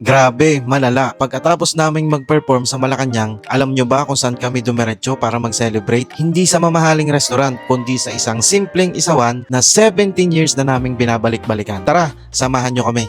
Grabe, malala. Pagkatapos naming mag-perform sa Malacanang, alam nyo ba kung saan kami dumiretso para mag-celebrate? Hindi sa mamahaling restaurant, kundi sa isang simpleng isawan na 17 years na naming binabalik-balikan. Tara, samahan nyo kami.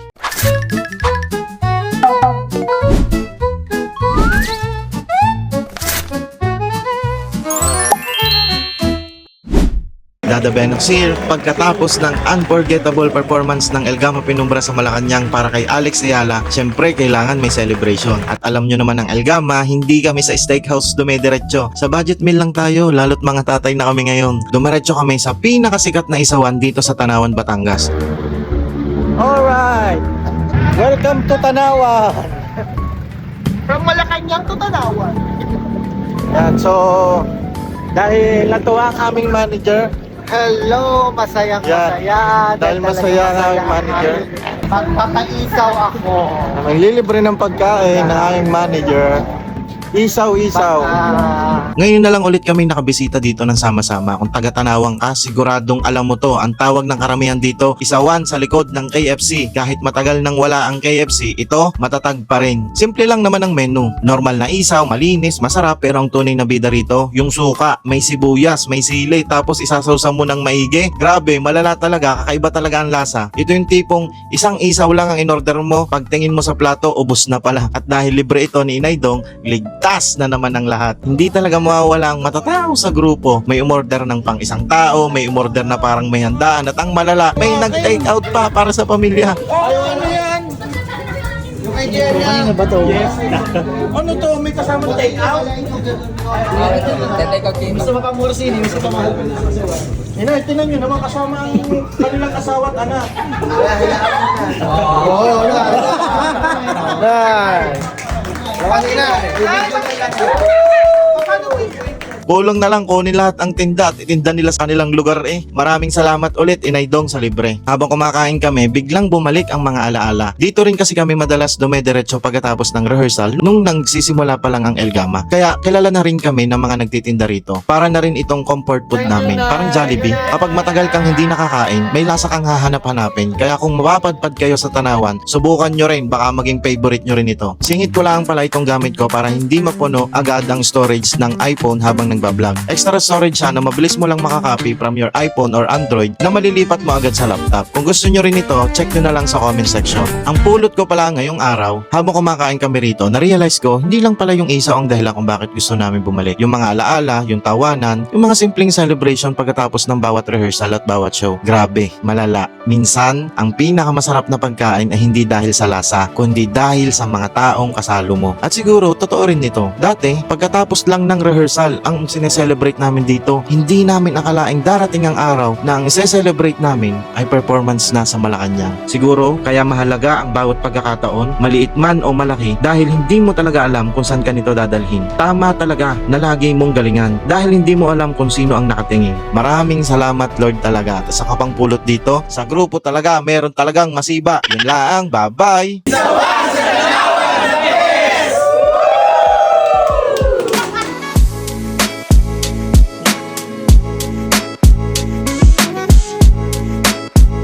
Dada Benox here, pagkatapos ng unforgettable performance ng El Gama Penumbra sa Malacanang para kay Alex Ayala, syempre kailangan may celebration. At alam nyo naman ng El Gama, hindi kami sa steakhouse dumidiretso. Sa budget meal lang tayo, lalo't mga tatay na kami ngayon. Dumiretso kami sa pinakasikat na isawan dito sa Tanawan, Batangas. Alright! Welcome to Tanawan! From Malacanang to Tanawan. Yan, so dahil natuwa ang aming manager, Hello, masayang Yan. masaya. Dahil masaya ang aming manager. Magpapaisaw ako. naglilibre ng pagkain ng aming manager, isaw-isaw. Ngayon na lang ulit kami nakabisita dito ng sama-sama. Kung taga-Tanawang ka, siguradong alam mo to. Ang tawag ng karamihan dito, isawan sa likod ng KFC. Kahit matagal nang wala ang KFC, ito matatag pa rin. Simple lang naman ang menu. Normal na isaw, malinis, masarap, pero ang tunay na bida rito, yung suka, may sibuyas, may sili, tapos isasawsaw mo ng maigi. Grabe, malala talaga, kakaiba talaga ang lasa. Ito yung tipong isang isaw lang ang in-order mo, pagtingin mo sa plato, ubos na pala. At dahil libre ito ni Inay Dong, ligtas na naman ang lahat. Hindi talaga mawawala ang matatao sa grupo. May umorder ng pang isang tao, may umorder na parang may handaan, at ang malala, may nag-take out pa para sa pamilya. Ano yan? Yung Nigeria. Ano ba to? Yes. Ano to? May kasamang take out? Gusto makamura sini, gusto pamahal. Inay, tinan nyo naman kasama ang kanilang asawa at anak. Pulong na lang kunin lahat ang tinda at itinda nila sa kanilang lugar eh. Maraming salamat ulit Inay Dong sa libre. Habang kumakain kami, biglang bumalik ang mga alaala. Dito rin kasi kami madalas dumediretso pagkatapos ng rehearsal nung nagsisimula pa lang ang El Gama. Kaya kilala na rin kami ng mga nagtitinda rito. Para na rin itong comfort food namin. Parang Jollibee. Kapag matagal kang hindi nakakain, may lasa kang hahanap-hanapin. Kaya kung mapapadpad kayo sa Tanawan, subukan nyo rin, baka maging favorite nyo rin ito. Singit ko lang pala itong gamit ko para hindi mapuno agad ang storage ng iPhone habang nagbablog. Extra storage siya na mabilis mo lang makakopy from your iPhone or Android na malilipat mo agad sa laptop. Kung gusto nyo rin ito, check nyo na lang sa comment section. Ang pulot ko pala ngayong araw, habang kumakain kami rito, na-realize ko, hindi lang pala yung isaw ang dahilan kung bakit gusto namin bumalik. Yung mga alaala, yung tawanan, yung mga simpleng celebration pagkatapos ng bawat rehearsal at bawat show. Grabe, malala. Minsan, ang pinakamasarap na pagkain ay hindi dahil sa lasa, kundi dahil sa mga taong kasalo mo. At siguro, totoo rin ito. Dati, pagkatapos lang ng rehearsal, ang sineselebrate namin dito, hindi namin akalaing darating ang araw na ang ise-celebrate namin ay performance na sa Malacanang. Siguro, kaya mahalaga ang bawat pagkakataon, maliit man o malaki, dahil hindi mo talaga alam kung saan ka nito dadalhin. Tama talaga na lagi mong galingan, dahil hindi mo alam kung sino ang nakatingin. Maraming salamat Lord talaga. At sa kapangpulot dito, sa grupo talaga, meron talagang masiba. Yun lang, bye-bye!